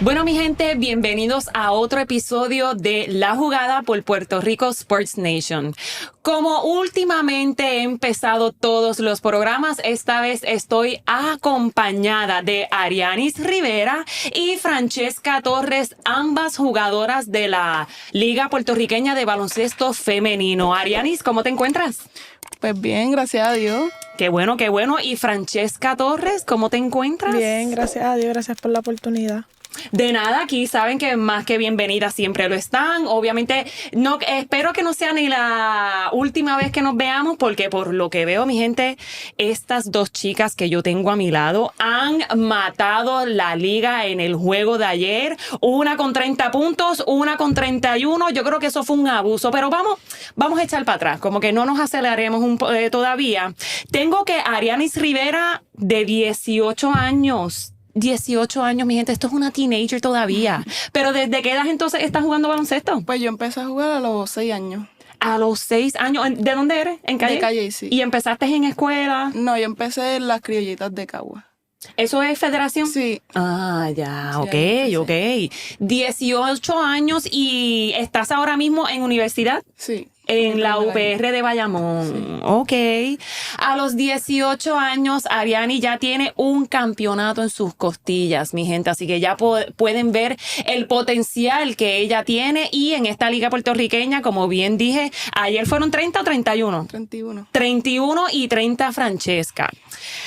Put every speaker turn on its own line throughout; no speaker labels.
Bueno, mi gente, bienvenidos a otro episodio de La Jugada por Puerto Rico Sports Nation. Como últimamente he empezado todos los programas, esta vez estoy acompañada de Arianis Rivera y Francesca Torres, ambas jugadoras de la Liga Puertorriqueña de Baloncesto Femenino. Arianis, ¿cómo te encuentras?
Pues bien, gracias a Dios.
Qué bueno, qué bueno. Y Francesca Torres, ¿cómo te encuentras?
Bien, gracias a Dios, gracias por la oportunidad.
De nada, aquí saben que más que bienvenidas siempre lo están. Obviamente, no espero que no sea ni la última vez que nos veamos, porque por lo que veo, mi gente, estas dos chicas que yo tengo a mi lado han matado la liga en el juego de ayer. Una con 30 puntos, una con 31. Yo creo que eso fue un abuso, pero vamos a echar para atrás, como que no nos aceleremos todavía. Tengo que Arianis Rivera, de 18 años. 18 años, mi gente, esto es una teenager todavía. Pero ¿desde qué edad entonces estás jugando baloncesto?
Pues yo empecé a jugar a los 6 años.
A los 6 años. ¿De dónde eres? ¿En Calle?
De Calle, sí.
¿Y empezaste en escuela?
No, yo empecé en las criollitas de Cagua.
¿Eso es federación?
Sí.
Ah, ya,
Sí,
ok. 18 años y estás ahora mismo en universidad.
Sí.
En la UPR de Bayamón. Sí. Ok. A los 18 años, Ariani ya tiene un campeonato en sus costillas, mi gente. Así que ya pueden ver el potencial que ella tiene. Y en esta liga puertorriqueña, como bien dije, ayer fueron 30 o 31.
31.
31 y 30 Francesca.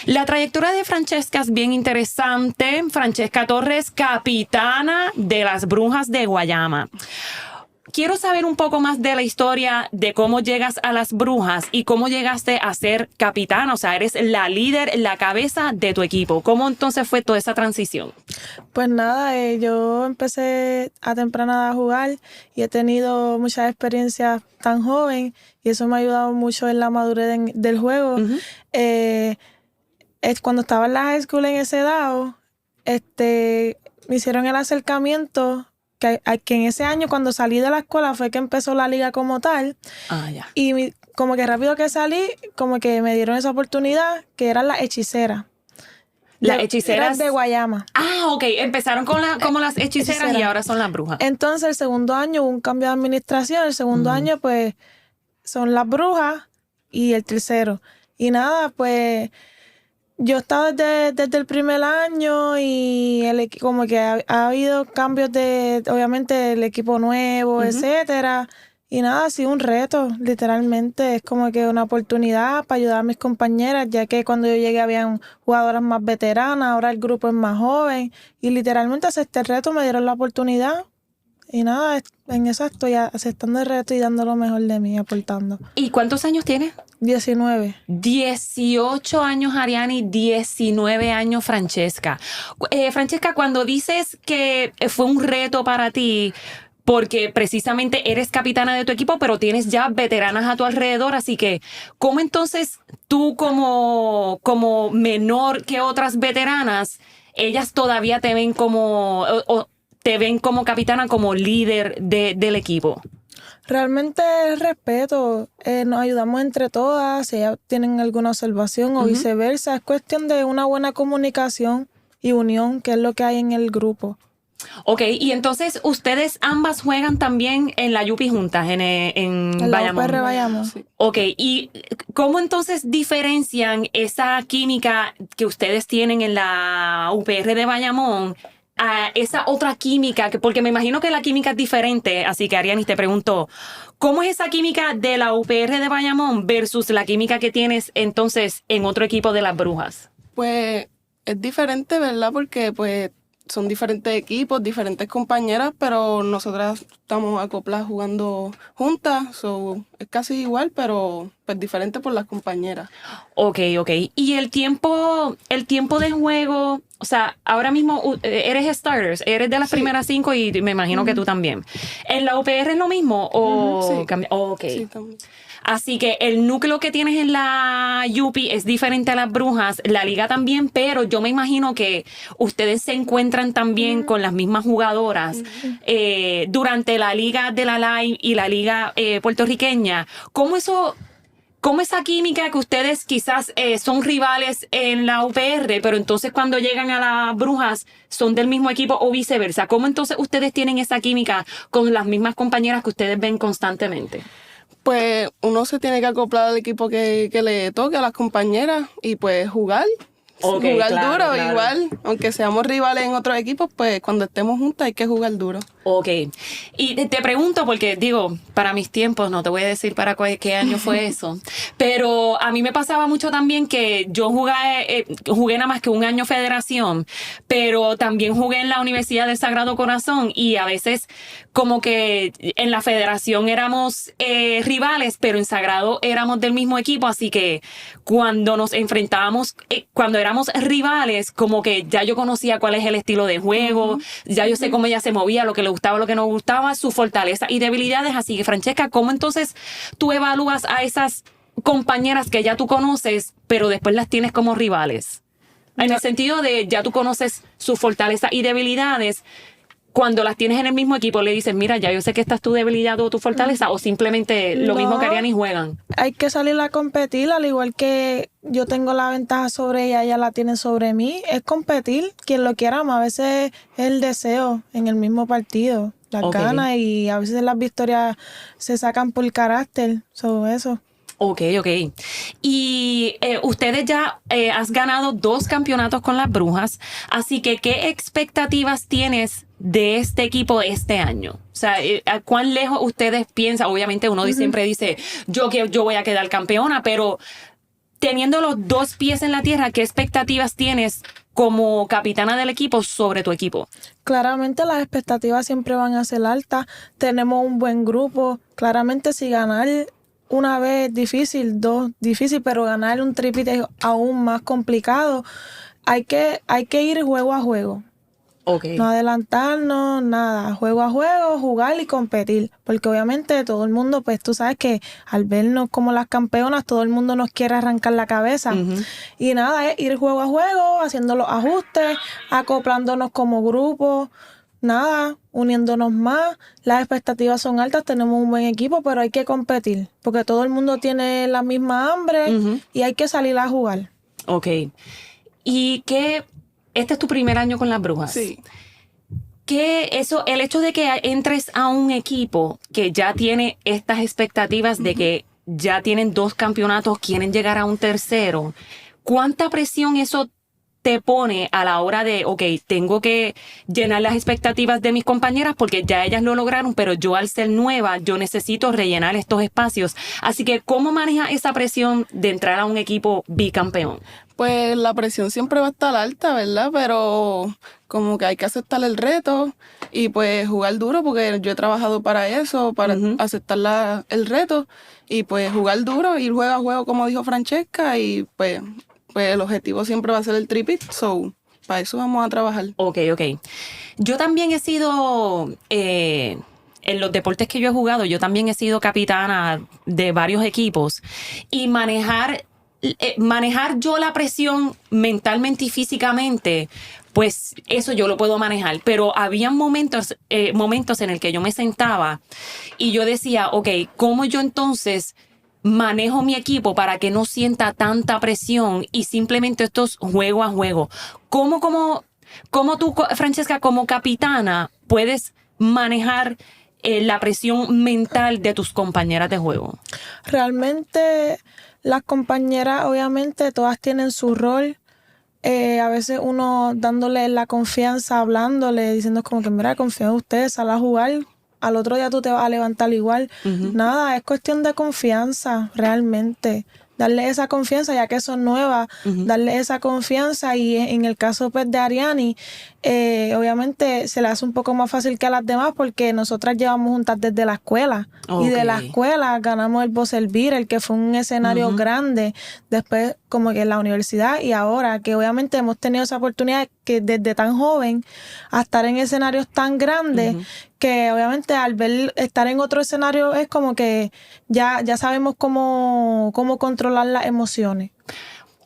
La trayectoria de Francesca es bien interesante. Francesca Torres, capitana de las Brujas de Guayama. Quiero saber un poco más de la historia de cómo llegas a las Brujas y cómo llegaste a ser capitana. O sea, eres la líder, la cabeza de tu equipo. ¿Cómo entonces fue toda esa transición?
Pues nada, yo empecé a temprana edad a jugar y he tenido muchas experiencias tan joven y eso me ha ayudado mucho en la madurez del juego.
Uh-huh.
Cuando estaba en la high school en ese edad, me hicieron el acercamiento que en ese año cuando salí de la escuela fue que empezó la liga como tal.
Ah, ya.
Y como que rápido que salí, como que me dieron esa oportunidad, que eran las hechiceras.
Las hechiceras
de Guayama.
Ah, ok. Empezaron como las hechiceras y ahora son las brujas.
Entonces el segundo año hubo un cambio de administración. El segundo año pues son las brujas y el tercero. Y nada, pues yo estaba desde el primer año y como que ha habido cambios obviamente, el equipo nuevo, etcétera. Y nada, ha sido un reto, literalmente. Es como que una oportunidad para ayudar a mis compañeras, ya que cuando yo llegué habían jugadoras más veteranas, ahora el grupo es más joven. Y literalmente hace este reto me dieron la oportunidad. Y nada, en eso estoy aceptando el reto y dando lo mejor de mí, aportando.
¿Y cuántos años tienes?
19.
18 años, Ariani, 19 años, Francesca. Francesca, cuando dices que fue un reto para ti, porque precisamente eres capitana de tu equipo, pero tienes ya veteranas a tu alrededor, así que, ¿cómo entonces tú como menor que otras veteranas, ellas todavía te ven te ven como capitana, como líder del equipo?
Realmente el respeto, nos ayudamos entre todas, si ellas tienen alguna observación o viceversa, es cuestión de una buena comunicación y unión, que es lo que hay en el grupo.
Ok, y entonces ustedes ambas juegan también en la UPI juntas, en Bayamón.
En la UPR Bayamón.
Sí. Ok, ¿y cómo entonces diferencian esa química que ustedes tienen en la UPR de Bayamón a esa otra química? Porque me imagino que la química es diferente, así que Arianis, te pregunto, ¿cómo es esa química de la UPR de Bayamón versus la química que tienes entonces en otro equipo de las Brujas?
Pues es diferente, ¿verdad? Porque pues son diferentes equipos, diferentes compañeras, pero nosotras estamos acopladas jugando juntas, so, es casi igual, pero pues diferente por las compañeras.
Ok. ¿Y el tiempo de juego? O sea, ahora mismo eres starters, eres de las primeras 5 y me imagino que tú también. ¿En la UPR es lo mismo? ¿O
sí.
Ok.
Sí, también.
Así que el núcleo que tienes en la UPI es diferente a las Brujas, la liga también, pero yo me imagino que ustedes se encuentran también con las mismas jugadoras durante la liga de la LAI y la liga puertorriqueña. ¿Cómo eso ¿Cómo esa química que ustedes quizás son rivales en la UPR, pero entonces cuando llegan a las Brujas son del mismo equipo o viceversa? ¿Cómo entonces ustedes tienen esa química con las mismas compañeras que ustedes ven constantemente?
Pues uno se tiene que acoplar al equipo que le toque, a las compañeras, y pues jugar.
Okay,
jugar
claro,
duro,
claro.
igual, aunque seamos rivales en otros equipos, pues cuando estemos juntas hay que jugar duro.
Ok. Y te pregunto, porque digo, para mis tiempos, no te voy a decir para qué año fue eso, pero a mí me pasaba mucho también que yo jugué nada más que un año federación, pero también jugué en la Universidad del Sagrado Corazón y a veces como que en la federación éramos rivales, pero en Sagrado éramos del mismo equipo, así que cuando nos enfrentábamos, cuando éramos rivales, como que ya yo conocía cuál es el estilo de juego, ya yo sé cómo ella se movía, lo que le gustaba, lo que no gustaba, su fortaleza y debilidades. Así que, Francesca, ¿cómo entonces tú evalúas a esas compañeras que ya tú conoces, pero después las tienes como rivales? En el sentido de ya tú conoces su fortaleza y debilidades. Cuando las tienes en el mismo equipo, le dices, mira, ya yo sé que esta es tu debilidad o tu fortaleza, o simplemente lo mismo que harían y juegan.
Hay que salir a competir, al igual que yo tengo la ventaja sobre ella la tiene sobre mí. Es competir, quien lo quiera más. A veces es el deseo en el mismo partido, las ganas, y a veces las victorias se sacan por carácter, sobre eso.
Ok. Y ustedes ya has ganado 2 campeonatos con las Brujas, así que ¿qué expectativas tienes de este equipo este año? O sea, ¿a cuán lejos ustedes piensan? Obviamente uno siempre dice, yo voy a quedar campeona, pero teniendo los 2 pies en la tierra, ¿qué expectativas tienes como capitana del equipo sobre tu equipo?
Claramente las expectativas siempre van a ser altas. Tenemos un buen grupo. Claramente si ganar una vez difícil, 2 difícil, pero ganar un triplete es aún más complicado. Hay que ir juego a juego.
Okay.
No adelantarnos, nada. Juego a juego, jugar y competir. Porque obviamente todo el mundo, pues tú sabes que al vernos como las campeonas, todo el mundo nos quiere arrancar la cabeza. Y nada, es ir juego a juego, haciendo los ajustes, acoplándonos como grupo. Nada, uniéndonos más. Las expectativas son altas, tenemos un buen equipo, pero hay que competir. Porque todo el mundo tiene la misma hambre y hay que salir a jugar.
Ok. ¿Y qué? Este es tu primer año con las Brujas.
Sí.
El hecho de que entres a un equipo que ya tiene estas expectativas de que ya tienen 2 campeonatos, quieren llegar a un tercero, ¿cuánta presión eso te pone a la hora de, ok, tengo que llenar las expectativas de mis compañeras porque ya ellas lo lograron, pero yo al ser nueva, yo necesito rellenar estos espacios? Así que, ¿cómo manejas esa presión de entrar a un equipo bicampeón?
Pues la presión siempre va a estar alta, ¿verdad? Pero como que hay que aceptar el reto y pues jugar duro, porque yo he trabajado para eso, para aceptar el reto y pues jugar duro, ir juego a juego, como dijo Francesca, y pues el objetivo siempre va a ser el tripit, so para eso vamos a trabajar.
Ok. Yo también he sido, en los deportes que yo he jugado, yo también he sido capitana de varios equipos y manejar yo la presión mentalmente y físicamente, pues eso yo lo puedo manejar, pero había momentos en el que yo me sentaba y yo decía, ok, ¿cómo yo entonces manejo mi equipo para que no sienta tanta presión y simplemente esto es juego a juego? ¿Cómo tú, Francesca, como capitana, puedes manejar la presión mental de tus compañeras de juego?
Realmente las compañeras, obviamente, todas tienen su rol. A veces uno dándole la confianza, hablándole, diciendo como que, mira, confío en ustedes, sal a jugar. Al otro día tú te vas a levantar igual. Nada, es cuestión de confianza, realmente. Darle esa confianza, ya que son nuevas, darle esa confianza. Y en el caso pues, de Ariani, obviamente se le hace un poco más fácil que a las demás porque nosotras llevamos juntas desde la escuela. Y de la escuela ganamos el Boselvir, el que fue un escenario grande. Después como que en la universidad y ahora que obviamente hemos tenido esa oportunidad que desde tan joven a estar en escenarios tan grandes que obviamente al ver estar en otro escenario es como que ya sabemos cómo controlar las emociones.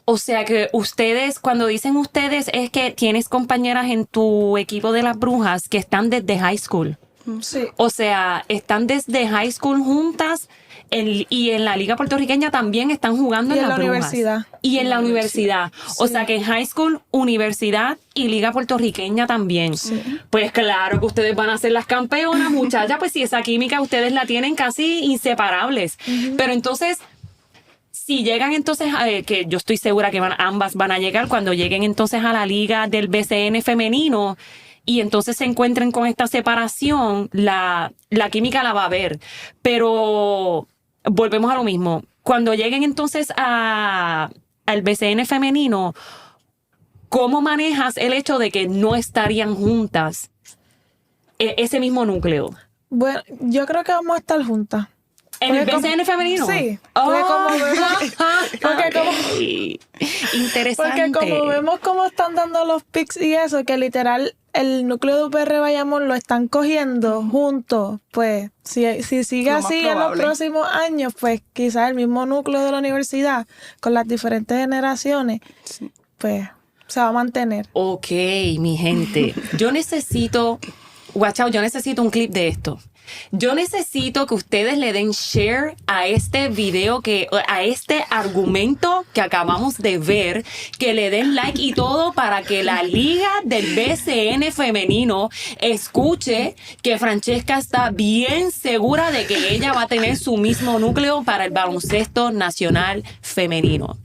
O sea que ustedes, cuando dicen ustedes, es que tienes compañeras en tu equipo de las Brujas que están desde high school.
Sí.
O sea, están desde high school juntas y en la liga puertorriqueña también están jugando
Y
en
en
las
la
Brujas.
universidad.
Y en la universidad. O
Sí.
sea que en high school, universidad y liga puertorriqueña también. Pues claro que ustedes van a ser las campeonas, muchachas. Pues si esa química ustedes la tienen casi inseparables. Pero entonces, si llegan entonces, que yo estoy segura que ambas van a llegar, cuando lleguen entonces a la liga del BCN femenino y entonces se encuentren con esta separación, la química la va a haber. Pero volvemos a lo mismo. Cuando lleguen entonces al BCN femenino, ¿cómo manejas el hecho de que no estarían juntas ese mismo núcleo?
Bueno, yo creo que vamos a estar juntas.
¿En el
Porque como-
BCN femenino?
Sí, porque
Ay, interesante.
Porque como vemos cómo están dando los picks y eso, que literal el núcleo de UPR Bayamón lo están cogiendo juntos, pues si sigue
Lo más
así en los
probable.
próximos años, pues quizás el mismo núcleo de la universidad, con las diferentes generaciones, pues se va a mantener.
Ok, mi gente. Yo necesito un clip de esto. Yo necesito que ustedes le den share a este video, a este argumento que acabamos de ver, que le den like y todo para que la liga del BCN femenino escuche que Francesca está bien segura de que ella va a tener su mismo núcleo para el baloncesto nacional femenino.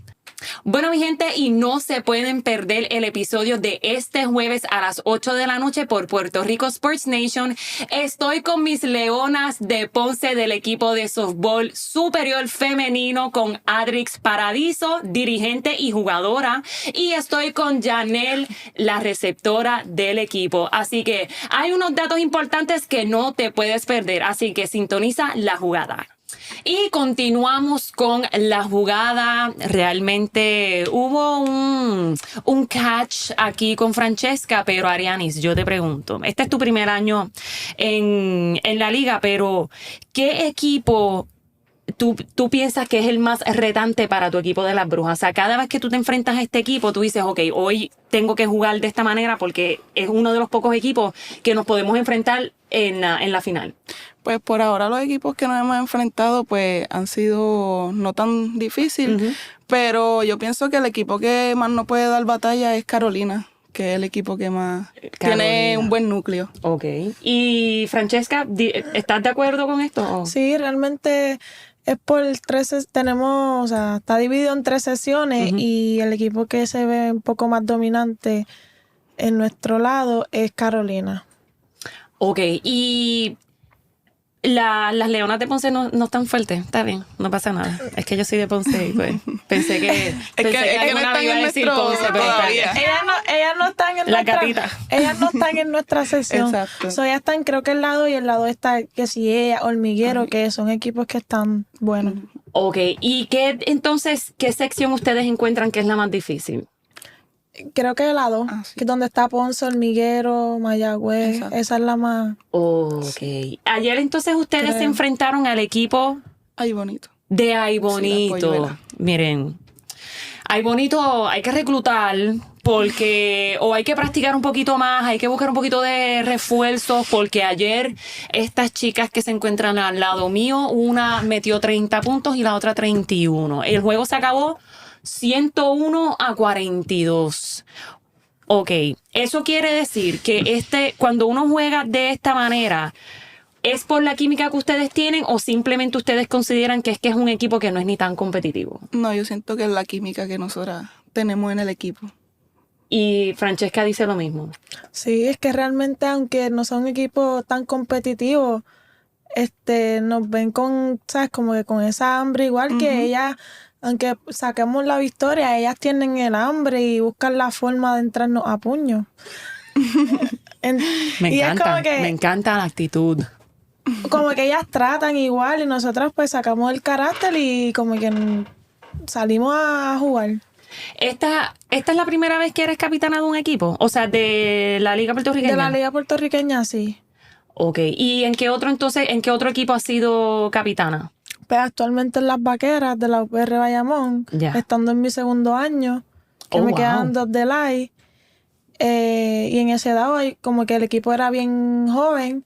Bueno, mi gente, y no se pueden perder el episodio de este jueves a las 8 de la noche por Puerto Rico Sports Nation. Estoy con mis leonas de Ponce del equipo de softball superior femenino, con Adrix Paradiso, dirigente y jugadora, y estoy con Janelle, la receptora del equipo. Así que hay unos datos importantes que no te puedes perder, así que sintoniza la jugada. Y continuamos con la jugada. Realmente hubo un catch aquí con Francesca, pero Arianis, yo te pregunto, este es tu primer año en la liga, pero ¿qué equipo tú piensas que es el más retante para tu equipo de las Brujas? O sea, cada vez que tú te enfrentas a este equipo, tú dices, ok, hoy tengo que jugar de esta manera porque es uno de los pocos equipos que nos podemos enfrentar en la final.
Pues por ahora los equipos que nos hemos enfrentado pues han sido no tan difícil, pero yo pienso que el equipo que más nos puede dar batalla es Carolina, que es el equipo que más tiene un buen núcleo.
Ok. Y Francesca, ¿estás de acuerdo con esto?
Sí, realmente es por tenemos, o sea, está dividido en 3 sesiones y el equipo que se ve un poco más dominante en nuestro lado es Carolina.
Ok, y las Leonas de Ponce no están fuertes, está bien, no pasa nada. Es que yo soy de Ponce y pues pensé que alguna vez iba a decir Ponce, pero
todavía.
Ellas no están en
La gatita.
Ellas no están en nuestra sesión.
Exacto.
So, ellas están, creo que el lado y el lado está que si ella, Hormiguero, que son equipos que están buenos.
Ok, ¿y qué sección ustedes encuentran que es la más difícil?
Creo que el lado,
Sí.
que es donde está Ponce, Hormiguero, Mayagüez,
Exacto.
esa es la más.
Ok. Ayer entonces ustedes se
Creo.
enfrentaron al equipo
Ay, bonito.
de Ay
Sí,
Bonito.
las polluelas.
Miren, Ay Bonito hay que reclutar porque o hay que practicar un poquito más, hay que buscar un poquito de refuerzos, porque ayer estas chicas que se encuentran al lado mío, una metió 30 puntos y la otra 31. El juego se acabó 101-42. Ok, eso quiere decir que cuando uno juega de esta manera, ¿es por la química que ustedes tienen o simplemente ustedes consideran que es un equipo que no es ni tan competitivo?
No, yo siento que es la química que nosotras tenemos en el equipo.
Y Francesca dice lo mismo.
Sí, es que realmente, aunque no son equipos tan competitivos, nos ven con, ¿sabes? Como que con esa hambre, igual que ellas, aunque saquemos la victoria, ellas tienen el hambre y buscan la forma de entrarnos a puño. Y es
Me encanta la actitud.
como que ellas tratan igual y nosotras pues sacamos el carácter y como que salimos a jugar.
¿Esta es la primera vez que eres capitana de un equipo? O sea, de la Liga Puertorriqueña.
De la liga puertorriqueña, sí.
Ok. ¿Y en qué otro equipo has sido capitana?
Pues actualmente en las vaqueras de la UPR Bayamón,
Ya.
estando en mi segundo año, que
Oh,
me
wow.
quedan 2 de LAI. Y en ese edad como que el equipo era bien joven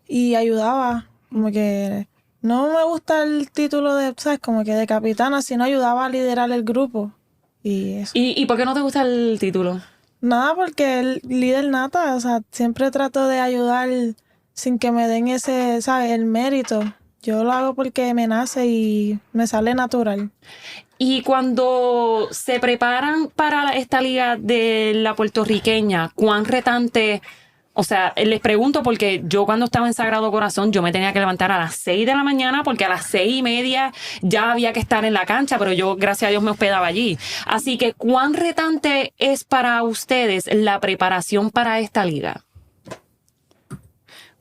y ayudaba, como que No me gusta el título de, ¿sabes? Como que de capitana, sino ayudaba a liderar el grupo. Y eso.
¿Y por qué no te gusta el título?
Nada, porque el líder nata, o sea, siempre trato de ayudar sin que me den ese, ¿sabes? El mérito. Yo lo hago porque me nace y me sale natural.
Y cuando se preparan para esta liga de la puertorriqueña, ¿cuán retante? O sea, les pregunto porque yo cuando estaba en Sagrado Corazón, yo me tenía que levantar a las 6 de la mañana porque a las 6:30 ya había que estar en la cancha, pero yo, gracias a Dios, me hospedaba allí. Así que, ¿cuán retante es para ustedes la preparación para esta liga?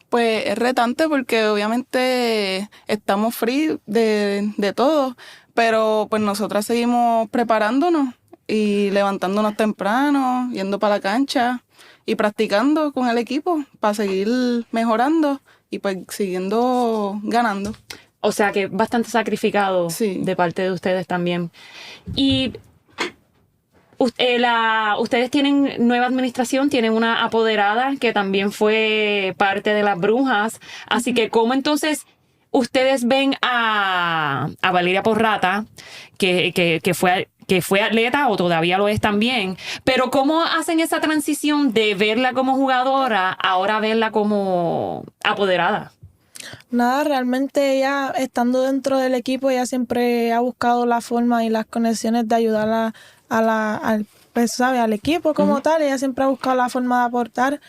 Pues es retante porque obviamente estamos free de todo, pero pues nosotras seguimos preparándonos y levantándonos temprano, yendo para la cancha y practicando con el equipo para seguir mejorando y pues siguiendo ganando.
O sea, que bastante sacrificado
Sí.
de parte de ustedes también. Y ustedes tienen nueva administración, tienen una apoderada que también fue parte de las brujas. Así que, ¿cómo entonces ustedes ven a Valeria Porrata, que fue atleta o todavía lo es también, pero cómo hacen esa transición de verla como jugadora a ahora verla como apoderada?
Nada, realmente ella, estando dentro del equipo, ella siempre ha buscado la forma y las conexiones de ayudar al, pues, ¿sabe? Al equipo como tal. Ella siempre ha buscado la forma de aportar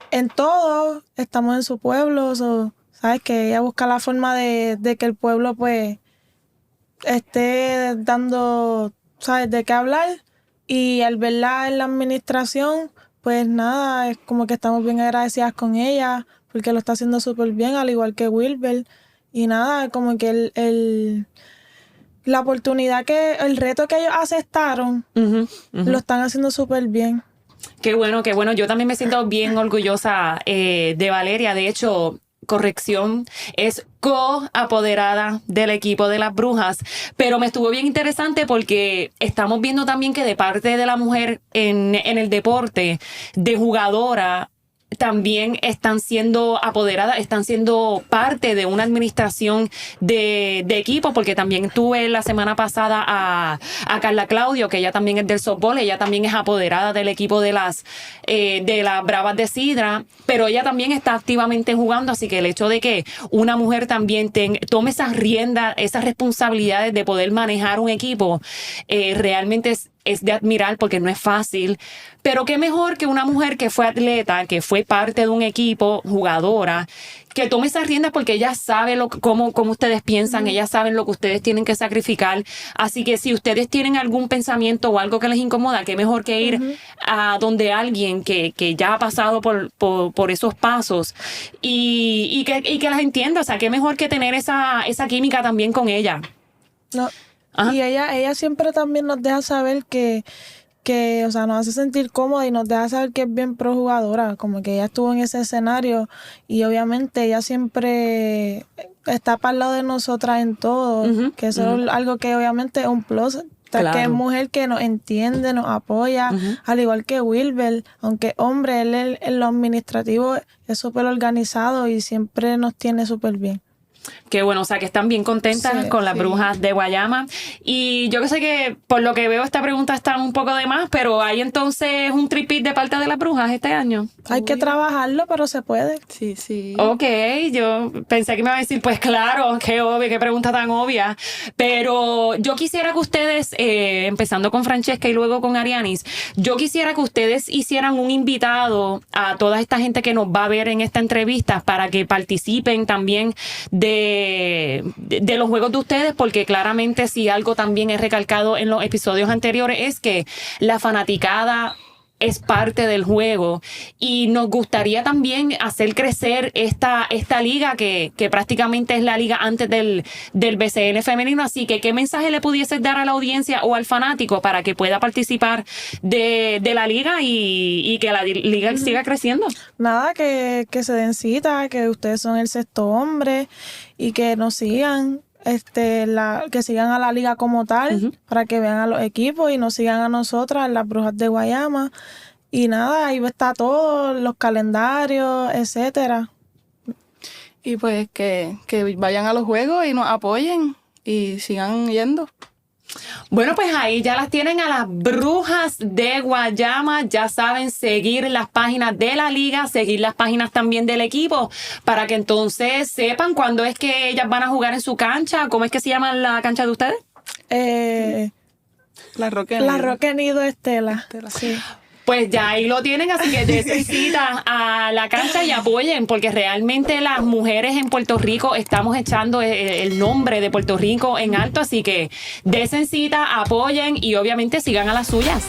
en todo. Estamos en su pueblo, ¿sabes? Que ella busca la forma de que el pueblo, pues, esté dando, ¿sabes? De qué hablar. Y al verla en la administración, pues nada, es como que estamos bien agradecidas con ella porque lo está haciendo súper bien, al igual que Wilber. Y nada, como que la oportunidad el reto que ellos aceptaron, lo están haciendo súper bien.
Qué bueno, qué bueno. Yo también me siento bien orgullosa de Valeria. De hecho, corrección, es co-apoderada del equipo de las brujas, pero me estuvo bien interesante porque estamos viendo también que de parte de la mujer en el deporte, de jugadora, también están siendo apoderadas, están siendo parte de una administración de equipo, porque también tuve la semana pasada a Carla Claudio, que ella también es del softball, ella también es apoderada del equipo de las Bravas de Sidra, pero ella también está activamente jugando, así que el hecho de que una mujer también tome esas riendas, esas responsabilidades de poder manejar un equipo, realmente es de admirar porque no es fácil. Pero qué mejor que una mujer que fue atleta, que fue parte de un equipo, jugadora, que tome esas riendas porque ella sabe cómo ustedes piensan, ellas saben lo que ustedes tienen que sacrificar. Así que si ustedes tienen algún pensamiento o algo que les incomoda, qué mejor que ir a donde alguien que ya ha pasado por esos pasos y que las entienda. O sea, qué mejor que tener esa química también con ella.
No.
Ajá.
Y ella siempre también nos deja saber que, o sea, nos hace sentir cómoda y nos deja saber que es bien pro jugadora, como que ella estuvo en ese escenario y obviamente ella siempre está para el lado de nosotras en todo, que eso es algo que obviamente es un plus.
Claro.
Que es mujer que nos entiende, nos apoya, al igual que Wilber, aunque hombre, él en lo administrativo es súper organizado y siempre nos tiene súper bien.
Qué bueno, o sea que están bien contentas con las brujas de Guayama. Y yo que sé que por lo que veo esta pregunta está un poco de más, pero hay entonces un tripit de parte de las brujas este año.
Hay que trabajarlo, pero se puede.
Sí, sí.
Ok, yo pensé que me iba a decir, pues claro, qué obvio, qué pregunta tan obvia. Pero yo quisiera que ustedes, empezando con Francesca y luego con Arianis, yo quisiera que ustedes hicieran un invitado a toda esta gente que nos va a ver en esta entrevista para que participen también de los juegos de ustedes, porque claramente si algo también es recalcado en los episodios anteriores es que la fanaticada es parte del juego y nos gustaría también hacer crecer esta liga que prácticamente es la liga antes del BCN femenino. Así que, ¿qué mensaje le pudieses dar a la audiencia o al fanático para que pueda participar de la liga y que la liga siga creciendo?
Nada, que se den cita, que ustedes son el sexto hombre y que nos sigan. Que sigan a la liga como tal, para que vean a los equipos y nos sigan a nosotras, las brujas de Guayama. Y nada, ahí está todo, los calendarios, etcétera.
Y pues que vayan a los juegos y nos apoyen y sigan yendo.
Bueno, pues ahí ya las tienen a las Brujas de Guayama. Ya saben, seguir las páginas de la liga, seguir las páginas también del equipo, para que entonces sepan cuándo es que ellas van a jugar en su cancha. ¿Cómo es que se llama la cancha de ustedes?
La Roque
Nido Estela. Sí.
Pues ya ahí lo tienen, así que desen cita a la cancha y apoyen, porque realmente las mujeres en Puerto Rico estamos echando el nombre de Puerto Rico en alto, así que desen cita, apoyen y obviamente sigan a las suyas.